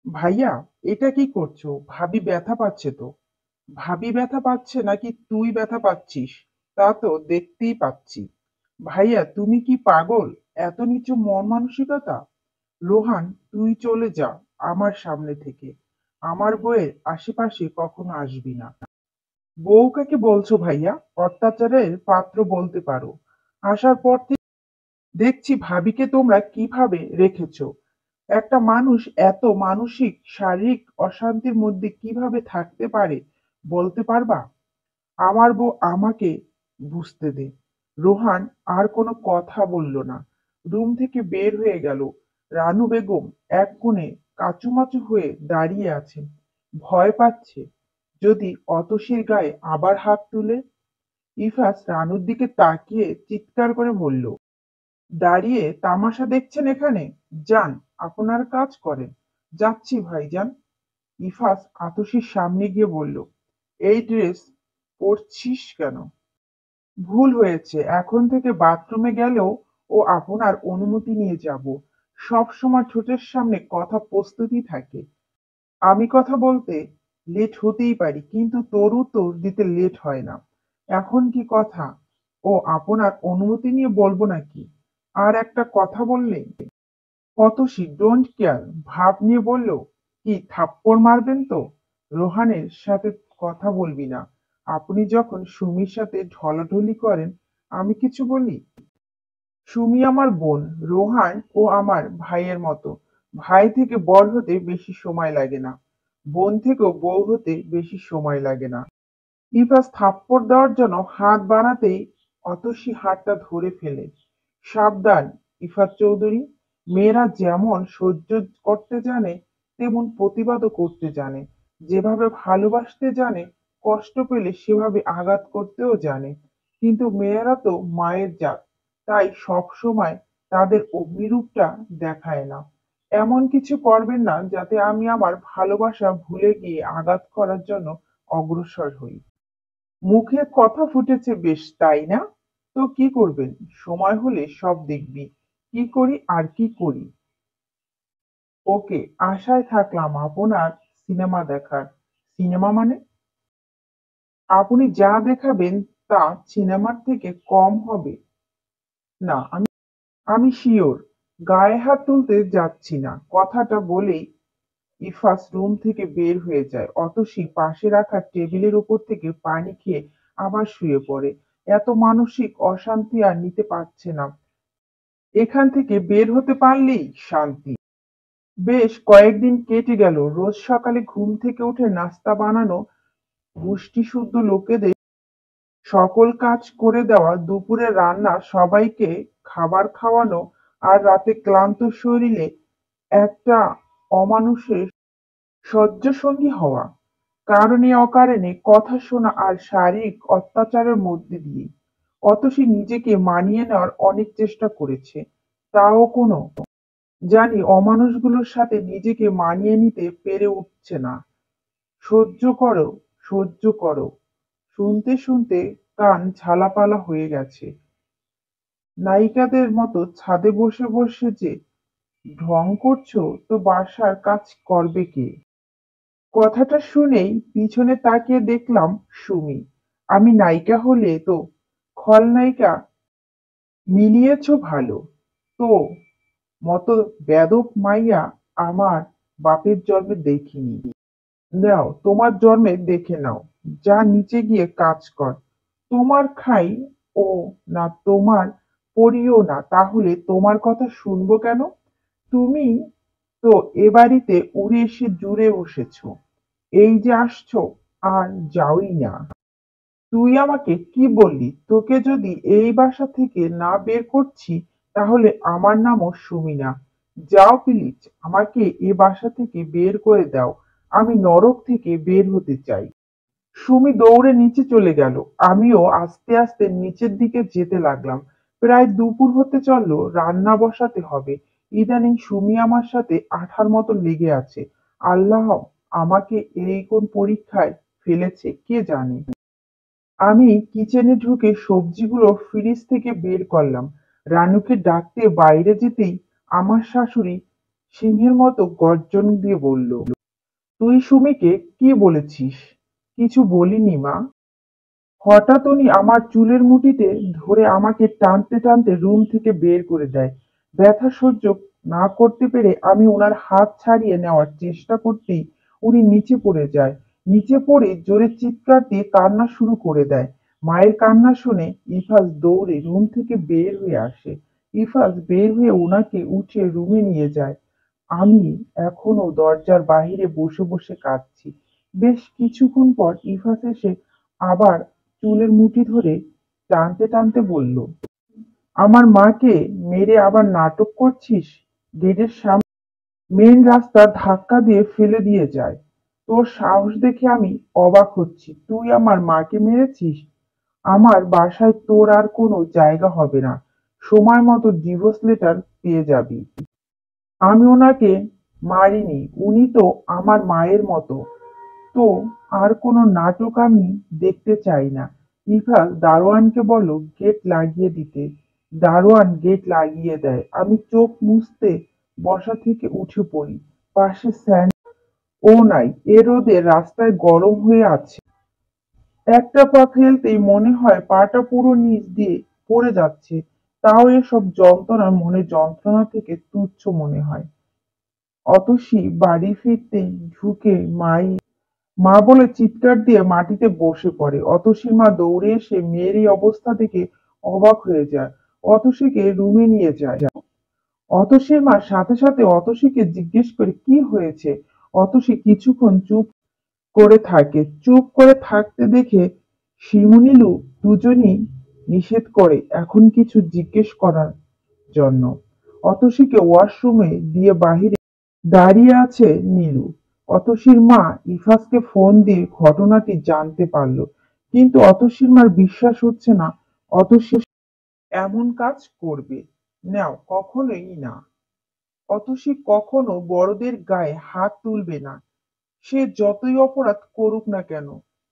ভাইয়া, এটা কি করছো? ভাবি ব্যথা পাচ্ছে তো। ভাবি ব্যথা পাচ্ছে নাকি তুই ব্যথা পাচ্ছিস তা তো দেখতেই পাচ্ছি। ভাইয়া, তুমি কি পাগল? এত নিচু মন মানসিকতা। রোহান, তুই চলে যা আমার সামনে থেকে। আমার বউয়ের আশেপাশে কখনো আসবি না। বউ কাকে বলছো ভাইয়া? অত্যাচারের পাত্র বলতে পারো। আসার পর থেকে দেখছি ভাবিকে তোমরা কিভাবে রেখেছো। একটা মানুষ এত মানসিক শারীরিক অশান্তির মধ্যে কিভাবে থাকতে পারে বলতে পারবা? আমার বউ আমাকে বুঝতে দে। রোহান আর কোনো কথা বলল না, রুম থেকে বের হয়ে গেল। রানু বেগম এক কোণে কাচুমাচু হয়ে দাঁড়িয়ে আছেন, ভয় পাচ্ছে যদি অতসীর গায়ে আবার হাত তুলে। ইফাস রানুর দিকে তাকিয়ে চিৎকার করে বলল, দাঁড়িয়ে তামাশা দেখছেন এখানে? যান, আপনার কাজ করেন। যাচ্ছি ভাইজান। ইফাস আতসীর সামনে গিয়ে বলল, এই ড্রেস পরছিস কেন? ভুল হয়েছে, এখন থেকে বাথরুমে গেলেও ও আপনার অনুমতি নিয়ে যাব। সব সময় ঠোঁটের সামনে কথা প্রস্তুতই থাকে। আমি কথা বলতে লেট হতেই পারি, কিন্তু তোর উত্তর দিতে লেট হয় না। এখন কি কথা ও আপনার অনুমতি নিয়ে বলবো নাকি? আর একটা কথা বললে? অতসী ডোন্ট কেয়ার ভাব নিয়ে বলল, কি থাপ্পড় মারবেন তো? রোহানের সাথে কথা বলবি না। আপনি যখন সুমির সাথে ঢলাঢলি করেন, আমি কিছু বলি? সুমি আমার বোন, রোহান ও আমার ভাইয়ের মতো। ভাই থেকে বড় হতে বেশি সময় লাগে না, বোন থেকেও বউ হতে বেশি সময় লাগে না। ইফাস থাপ্পড় দেওয়ার জন্য হাত বাড়াতেই অতসী হাতটা ধরে ফেলে। সাবধান ইফাত চৌধুরী, মেয়েরা যেমন সহ্য করতে জানে তেমন প্রতিবাদও করতে জানে। যেভাবে ভালোবাসতে জানে, কষ্ট পেলে সেভাবে আঘাত করতেও জানে। কিন্তু মেয়েরা তো মায়ের জাত, তাই সব সময় তাদের অগ্নিরূপটা দেখায় না। এমন কিছু করবেন না যাতে আমি আমার ভালোবাসা ভুলে গিয়ে আঘাত করার জন্য অগ্রসর হই। মুখে কথা ফুটেছে বেশ, তাই না? তো কি করবেন? সময় হলে সব দেখবি কি করি আর কি করি। ওকে, আশায় থাকলাম আপনার সিনেমা দেখার। সিনেমা মানে? আপনি যা দেখাবেন তা সিনেমার থেকে কম হবে না। আমি শিওর। গায়ে হাত তুলতে যাচ্ছি না, কথাটা বলেই ইফাস রুম থেকে বের হয়ে যায়। অতসী পাশে রাখা টেবিলের উপর থেকে পানি খেয়ে আবার শুয়ে পড়ে। এত মানসিক অশান্তি আর নিতে পারছে না। এখান থেকে বের হতে পারলেই শান্তি। বেশ কয়েকদিন কেটে গেল। রোজ সকালে ঘুম থেকে উঠে নাস্তা বানানো, গোষ্ঠীসুদ্ধ লোকেদের সকল কাজ করে দেওয়া, দুপুরে রান্না, সবাইকে খাবার খাওয়ানো, আর রাতে ক্লান্ত শরীরে একটা অমানুষের শয্যাসঙ্গী হওয়া। কারণে অকারণে কথা শোনা আর শারীরিক অত্যাচারের মধ্যে দিয়ে অতসী নিজেকে মানিয়ে নেওয়ার অনেক চেষ্টা করেছে, তাও কোনো। জানি অমানুষগুলোর সাথে নিজেকে মানিয়ে নিতে পেরে উঠছে না। সহ্য করো, সহ্য করো। শুনতে শুনতে কান ঝালাপালা হয়ে গেছে। নায়িকাদের মতো ছাদে বসে বসে যে ঢং করছো, তো বাসার কাজ করবে কে? কথাটা শুনেই পিছনে তাকিয়ে দেখলাম সুমি। আমি নায়িকা হলে তো খলনায়িকা মিলিয়েছো ভালো। তো মতো বেদব মাইয়া আমার বাপের জন্মে দেখিনি। নাও, তোমার জন্মে দেখে নাও। যা নিচে গিয়ে কাজ কর। তোমার খাই ও না, তোমার পড়িও না, তাহলে তোমার কথা শুনবো কেন? তুমি তো এ বাড়িতে উড়ে এসে জুড়ে বসেছো। এই যে আসছো আর যাওই না। তুই আমাকে কি বললি? তোকে যদি এই বাসা থেকে না বের করছি, তাহলে আমার নামও সুমি না। যাও প্লিজ, আমাকে এ বাসা থেকে বের করে দাও। আমি নরক থেকে বের হতে চাই। সুমি দৌড়ে নিচে চলে গেল। আমিও আস্তে আস্তে নিচের দিকে যেতে লাগলাম। প্রায় দুপুর হতে চললো, রান্না বসাতে হবে। ইদানিং সুমি আমার সাথে আঠার মতো লেগে আছে। আল্লাহ আমাকে এই কোন পরীক্ষায় ফেলেছে কে জানে। আমি কিচেনে ঢুকে সবজিগুলো ফ্রিজ থেকে বের করলাম। রানুকে ডাকতে বাইরে যেতেই আমার শাশুড়ি সিংহের মতো গর্জন দিয়ে বলল, তুই সুমিকে কি বলেছিস? কিছু বলিনি মা। হঠাৎ উনি আমার চুলের মুঠিতে ধরে আমাকে টানতে টানতে রুম থেকে বের করে দেয়। ব্যথা সহ্য না করতে পেরে আমি ওনার হাত ছাড়িয়ে নেওয়ার চেষ্টা করতেই উনি নিচে পড়ে যায়। নিচে পড়ে জোরে চিৎকার দিয়ে কান্না শুরু করে দেয়। মায়ের কান্না শুনে ইফাজ দৌড়ে রুম থেকে বের হয়ে আসে। ইফাজ বের হয়ে ওনাকে উঠে রুমে নিয়ে যায়। আমি এখনো দরজার বাহিরে বসে বসে কাঁদছি। বেশ কিছুক্ষণ পর ইফাজ এসে আবার চুলের মুঠি ধরে টানতে টানতে বলল, আমার মাকে মেরে আবার নাটক করছিস? গেটের সামনে মেন রাস্তা ধাক্কা দিয়ে ফেলে দিয়ে যায়। তোর সাহস দেখে আমি অবাক হচ্ছি। তুই আমার মাকে মেরেছিস? আমার বাসায় তোর আর কোনো জায়গা হবে না। সময় মতো ডিভোর্স লেটার পেয়ে যাবি। আমি ওনাকে মারিনি, উনি তো আমার মায়ের মতো। তো আর কোনো নাটক আমি দেখতে চাই না। ইফাল দারোয়ানকে বলো গেট লাগিয়ে দিতে। দারোয়ান গেট লাগিয়ে দেয়। আমি চোখ মুছতে বসা থেকে উঠে পড়ি। পাশে স্যান্ড ও নাই, এ রোদে রাস্তায় গরম হয়ে আছে। একটা পা ফেলতেই মনে হয় পাটা পুরো নিচ দিয়ে পড়ে যাচ্ছে। তাও এসব যন্ত্রণা মনে যন্ত্রণা থেকে তুচ্ছ মনে হয়। অতসী বাড়ি ফিরতেই ঢুকে মা বলে চিৎকার দিয়ে মাটিতে বসে পড়ে। অতসীর মা দৌড়ে এসে মেয়ের এই অবস্থা দেখে অবাক হয়ে যায়। অতসীকে রুমে নিয়ে যায়। অতসীর মা সাথে সাথে অতসীকে জিজ্ঞেস করে কি হয়েছে। অতসী কিছুক্ষণ চুপ করে থাকে। চুপ করে থাকতে দেখে শিমুনীলু দুজনই নিষেধ করে এখন কিছু জিজ্ঞেস করার জন্য। অতসীকে ওয়াশরুমে দিয়ে বাহিরে দাঁড়িয়ে আছে নীলু। অতসীর মা ইফাজকে ফোন দিয়ে ঘটনাটি জানতে পারল, কিন্তু অতসীর মার বিশ্বাস হচ্ছে না অতসী এমন কাজ করবে। নাও, কখনোই না। অতসী কখনো বড়দের গায়ে হাত তুলবে না। সে যতই অপরাধ করুক না কেন।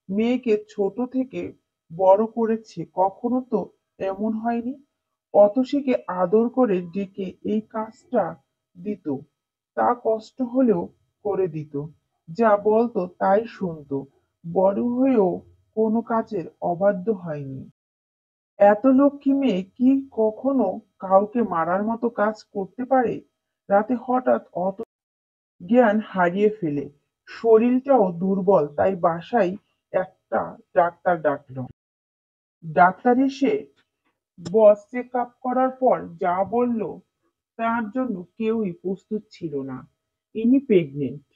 মেয়েকে ছোট থেকে বড় করেছে, কখনো তো এমন হয়নি। অতসীকে আদর করে ডেকে এই কাজটা দিত, তা কষ্ট হলেও করে দিত। যা বলতো তাই শুনতো। বড় হয়েও কোনো কাজের অবাধ্য হয়নি। এত লক্ষ্মী মেয়ে কি কখনো কাউকে মারার মতো কাজ করতে পারে? রাতে হঠাৎ অত জ্ঞান হারিয়ে ফেলে। শরীরটাও দুর্বল, তাই বাসায় একটা ডাক্তার ডাকলো। ডাক্তার এসে বস চেক আপ করার পর যা বলল তার জন্য কেউই প্রস্তুত ছিল না। ইনি প্রেগনেন্ট,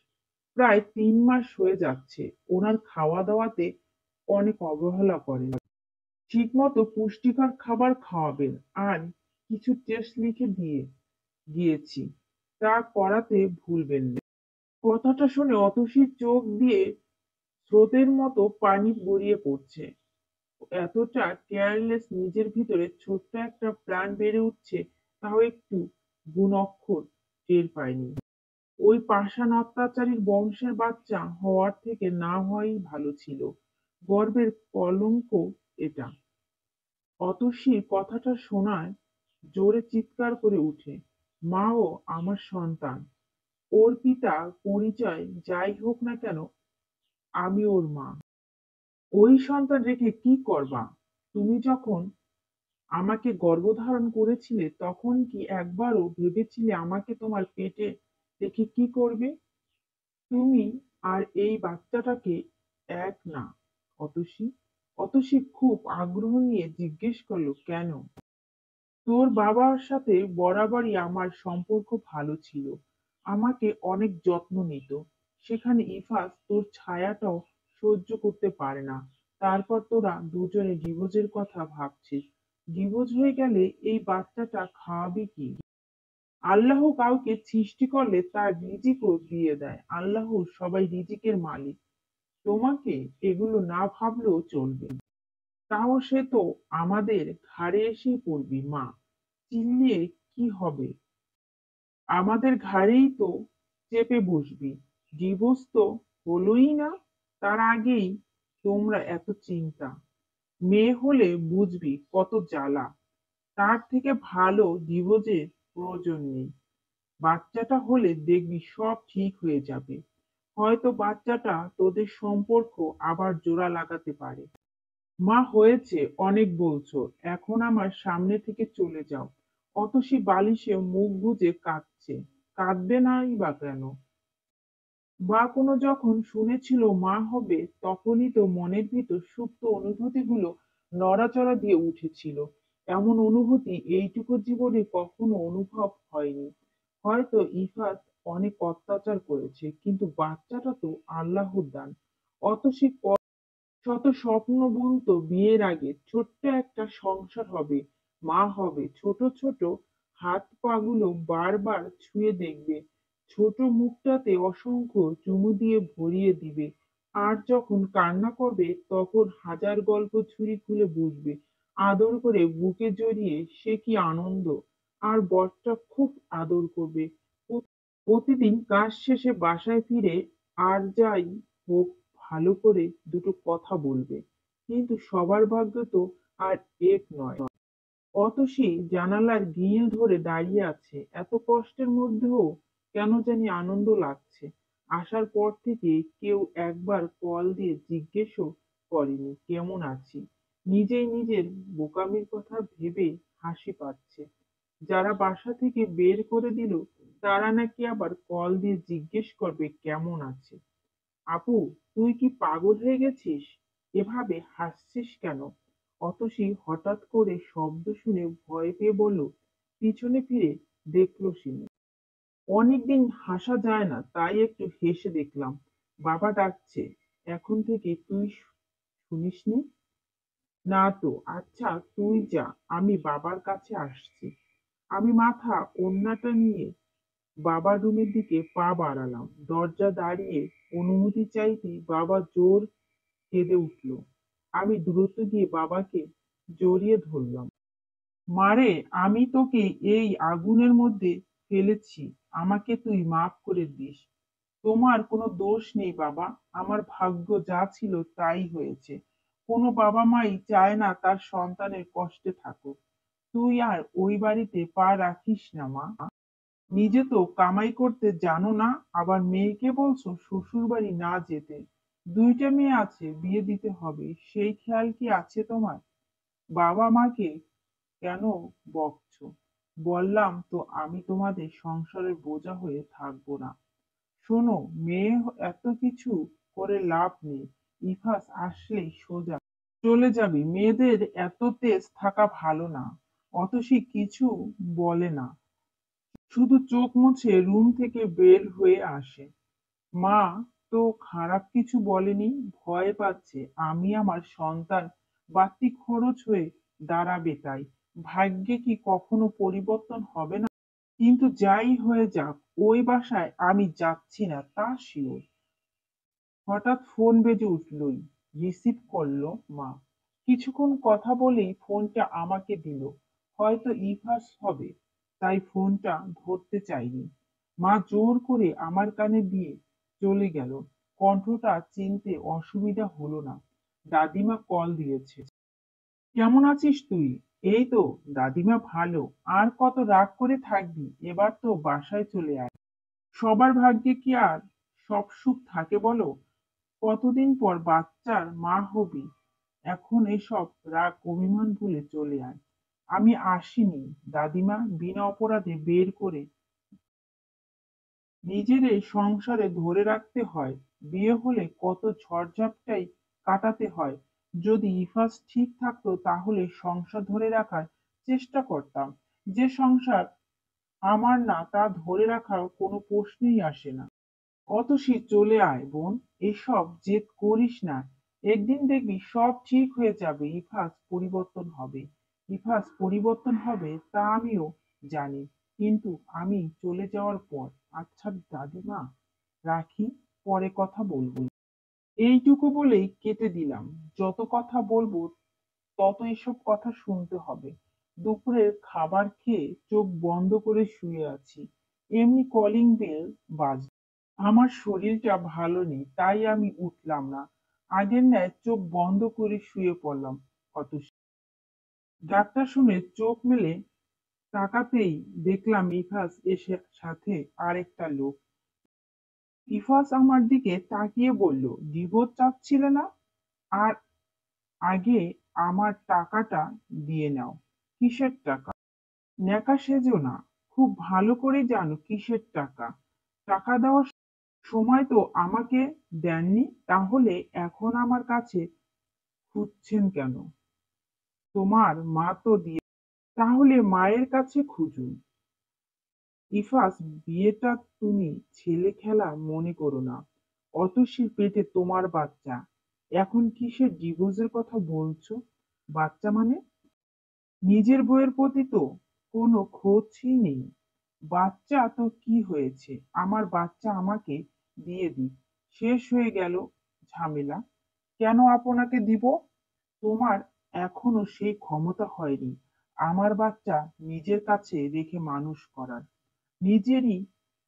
প্রায় 3 মাস হয়ে যাচ্ছে। ওনার খাওয়া দাওয়াতে অনেক অবহেলা করেন। ঠিকমতো পুষ্টিকর খাবার খাওয়াবেন। আর কিছু টেস্ট লিখে দিয়ে গিয়েছি, তা করাতে ভুলবেন না। কথাটা শুনে অতসীর চোখ দিয়ে স্রোতের মতো পানি গড়িয়ে পড়ছে। এতটা কেয়ারলেস, নিজের ভিতরে ছোট্ট একটা প্রাণ বেড়ে উঠছে, তাও একটু গুণ অক্ষর টের পায়নি। ওই পাষাণ অত্যাচারীর বংশের বাচ্চা হওয়ার থেকে না হওয়াই ভালো ছিল। গর্বের কলঙ্ক এটা। অতসীর কথাটা শোনায় জোরে চিৎকার করে উঠে, মা, ও আমার সন্তান। ওর পিতা পরিচয় যাই হোক না কেন, আমি ওর মা। ওই সন্তান রেখে কি করবা? তুমি যখন আমাকে গর্ভধারণ করেছিলে তখন কি একবারও ভেবেছিলে আমাকে তোমার পেটে রেখে কি করবে? তুমি আর এই বাচ্চাটাকে এক না। অতসী অতসী খুব আগ্রহ নিয়ে জিজ্ঞেস করলো, কেন? তোর বাবার সাথে বরাবরই আমার সম্পর্ক ভালো ছিল। আমাকে অনেক যত্ন নিত। সেখানে ইফাজ তোর ছায়াটাও সহ্য করতে পারে না। তারপর তোরা দুজনে ডিভোর্সের কথা ভাবছিস। ডিভোর্স হয়ে গেলে এই বাচ্চাটা খাওয়াবি কি? আল্লাহ কাউকে সৃষ্টি করলে তার রিজিকও দিয়ে দেয়। আল্লাহ সবাই রিজিকের মালিক। তোমাকে এগুলো না ভাবলেও চলবে। তাও সে তো আমাদের ঘাড়ে এসেই পড়বি মা। চিল্লিয়ে কি হবে? আমাদের ঘাড়েই তো চেপে বসবি। ডিভোর্স তো হলোই না, তার আগেই তোমরা এত চিন্তা। মেয়ে হলে বুঝবি কত জ্বালা। তার থেকে ভালো ডিভোর্সের প্রয়োজন নেই। বাচ্চাটা হলে দেখবি সব ঠিক হয়ে যাবে। হয়তো বাচ্চাটা তোদের সম্পর্ক আবার জোড়া লাগাতে পারে। মা হয়েছে অনেক বলছো, এখন আমার সামনে থেকে চলে যাও। অতসী বালিশে মুখ গুজে কাঁদছে। কাঁদবে নাই বা কেন? বা কোনো যখন শুনেছিল মা হবে তখনই তো মনের ভিতর সুপ্ত অনুভূতিগুলো নড়াচড়া দিয়ে উঠেছিল। এমন অনুভূতি এইটুকু জীবনে কখনো অনুভব হয়নি। হয়তো ইফাত অনেক অত্যাচার করেছে, কিন্তু বাচ্চাটা তো আল্লাহর দান। অতসী শত স্বপ্ন বুনতো বিয়ের আগে ছোট্ট একটা সংসার হবে, মা হবে, ছোট ছোট হাত পা গুলো বারবার ছুঁয়ে দেখবে, ছোট মুখটাতে অসংখ্য চুমু দিয়ে ভরিয়ে দিবে। আর যখন কান্না করবে তখন হাজার গল্প ছুরি খুলে বসবে, আদর করে বুকে জড়িয়ে সে কি আনন্দ। আর বরটা খুব আদর করবে। প্রতিদিন কাজ শেষে বাসায় ফিরে আর যাই হোক ভালো করে দুটো কথা বলবে। কিন্তু সবার ভাগ্য তো আর এক নয়। অতসী জানালার গ্রিল ধরে দাঁড়িয়ে আছে, এত কষ্টের মধ্যেও কেন জানি আনন্দ লাগছে। আসার পর থেকে কেউ একবার কল দিয়ে জিজ্ঞেসও করেনি কেমন আছি। নিজেই নিজের বোকামির কথা ভেবে হাসি পাচ্ছে। যারা বাসা থেকে বের করে দিল তারা নাকি আবার কল দিয়ে জিজ্ঞেস করবে কেমন আছে। আপু, তুই কি পাগল হয়ে গেছিস? এভাবে হাসছিস কেন? অতসী হঠাৎ করে শব্দ শুনে ভয় পেয়ে বলল। পিছনে ফিরে দেখলো সিমি। অনেকদিন হাসা যায় না, তাই একটু হেসে দেখলাম। বাবা ডাকছে। এখন থেকে তুই শুনিসনি? না তো। আচ্ছা তুই যা, আমি বাবার কাছে আসছি। আমি মাথা ওড়নাটা নিয়ে বাবার রুমের দিকে পা বাড়ালাম। দরজা দাঁড়িয়ে অনুমতি চাইতে বাবা জোর কেঁদে উঠল। আমি দ্রুত গিয়ে বাবাকে জড়িয়ে ধরলাম। মারে, আমি তোকে এই আগুনের মধ্যে ফেলেছি, আমাকে তুই মাফ করে দিস। তোমার কোনো দোষ নেই বাবা, আমার ভাগ্য যা ছিল তাই হয়েছে। কোনো বাবা মাই চায় না তার সন্তানের কষ্টে থাকুক। তুই আর ওই বাড়িতে পা রাখিস না মা। নিজে তো কামাই করতে জানো না, আবার মেয়েকে বলছো শ্বশুর বাড়ি না যেতে। দুইটা মেয়ে আছে, বিয়ে দিতে হবে, সেই খেয়াল কি আছে তোমার? বাবা মাকে কেন বকছো? বললাম তো আমি তোমাদের সংসারের বোঝা হয়ে থাকবো না। শোনো, মেয়ে এত কিছু করে লাভ নেই। ইফাস আসলেই সোজা চলে যাবি, মেয়েদের এত তেজ থাকা ভালো না। অতসী কিছু বলে না, শুধু চোখ মুছে রুম থেকে বের হয়ে আসে। মা তো খারাপ কিছু বলেনি, ভয় পাচ্ছে আমি আমার সন্তান বাড়তি খরচ হয়ে দাঁড়াবে তাই। ভাগ্যে কি কখনো পরিবর্তন হবে না? কিন্তু যাই হয়ে যাক ওই বাসায় আমি যাচ্ছি না, তা শিওর। হঠাৎ ফোন বেজে উঠলই। রিসিভ করলো মা। কিছুক্ষণ কথা বলেই ফোনটা আমাকে দিল। হয়তো ইভাস হবে, তাই ফোনটা ধরতে চাইনি। মা জোর করে আমার কানে দিয়ে চলে গেল। কণ্ঠটা চিনতে অসুবিধা হলো না। দাদিমা কল দিয়েছে। কেমন আছিস তুই? এই তো দাদিমা ভালো। আর কত রাগ করে থাকবি, এবার তো বাসায় চলে আয়। সবার ভাগ্যে কি আর সব সুখ থাকে বলো? কতদিন পর বাচ্চার মা হবি, এখন এসব রাগ অভিমান ভুলে চলে আয়। আমি আসিনি দাদিমা, বিনা অপরাধে বের করে নিজের এই সংসারে ধরে রাখতে হয়। বিয়ে হলে কত ঝড়ঝাপটাই কাটাতে হয়। যদি ইফাস ঠিক থাকতো তাহলে সংসার ধরে রাখার চেষ্টা করতাম। যে সংসার আমার না তা ধরে রাখার কোনো প্রশ্নই আসে না। অতসী চলে আয় বোন, এসব জেদ করিস না। একদিন দেখবি সব ঠিক হয়ে যাবে, ইফাস পরিবর্তন হবে। ইফাস পরিবর্তন হবে তা আমিও জানি, কিন্তু আমি চলে যাওয়ার পর। আচ্ছা দাদিমা, রাখি, পরে কথা বলবো। এইটুকু বলেই কেটে দিলাম। যত কথা বলবো তত এসব কথা শুনতে হবে। দুপুরের খাবার খেয়ে চোখ বন্ধ করে শুয়ে আছি, এমনি কলিং বেল বাজ। আমার শরীরটা ভালো নেই, তাই আমি উঠলাম না। আগের ন্যায় চোখ বন্ধ করে শুয়ে পড়লাম। অত ডাক্তার শুনে চোখ মেলে তাকাতেই দেখলাম ইফাস এসে সাথে আরেকটা লোক। ইফাস আমার দিকে তাকিয়ে বলল, ডিভোর্স চাচ্ছিলে না? আর আগে আমার টাকাটা দিয়ে নাও। কিসের টাকা? ন্যাকা সেজো না, খুব ভালো করে জানো কিসের টাকা। টাকা দেওয়ার সময় তো আমাকে দেননি, তাহলে এখন আমার কাছে খুঁজছেন কেন? তোমার মা তো দিয়ে, তাহলে মায়ের কাছে খুঁজুন। ইফাস, বিয়েটা তুমি ছেলে খেলা মনে করো না। অতসীর পেটে তোমার বাচ্চা, এখন কিসের ডিভোর্সের কথা বলছো? বাচ্চা মানে? নিজের বউয়ের প্রতি তো কোনো খোঁজই নেই। বাচ্চা তো কি হয়েছে, আমার বাচ্চা আমাকে দিয়ে দিক, শেষ হয়ে গেল ঝামেলা। কেন আপনাকে দিব? তোমার এখনো সেই ক্ষমতা হয়নি আমার বাচ্চা নিজের কাছে রেখে মানুষ করার। নিজেরই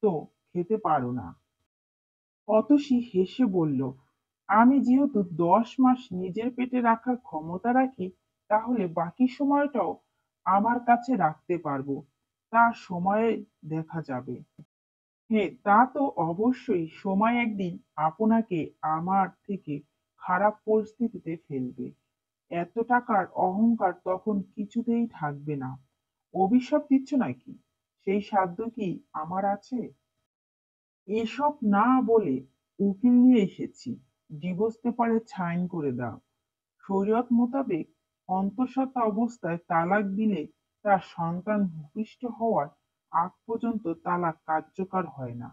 তো খেতে পারো না। অতসী হেসে বলল, আমি যেহেতু 10 মাস নিজের পেটে রাখার ক্ষমতা রাখি, তাহলে বাকি সময়টাও আমার কাছে রাখতে পারবো। তার সময়ে দেখা যাবে। হ্যাঁ, তা তো অবশ্যই, সময় একদিন আপনাকে আমার থেকে খারাপ পরিস্থিতিতে ফেলবে। এত টাকার অহংকার তখন কিছুতেই থাকবে না। অভিশাপ দিচ্ছ নাকি? সেই সাধ্য কি আমার আছে? এসব না বলে উকিল নিয়ে এসেছি, ডিভোর্স পেপারে সাইন করে দাও। শরীয়ত মোতাবেক অন্তঃসত্ত্বা অবস্থায় তালাক দিলে তার সন্তান ভূমিষ্ঠ হওয়ার আগ পর্যন্ত তালাক কার্যকর হয় না।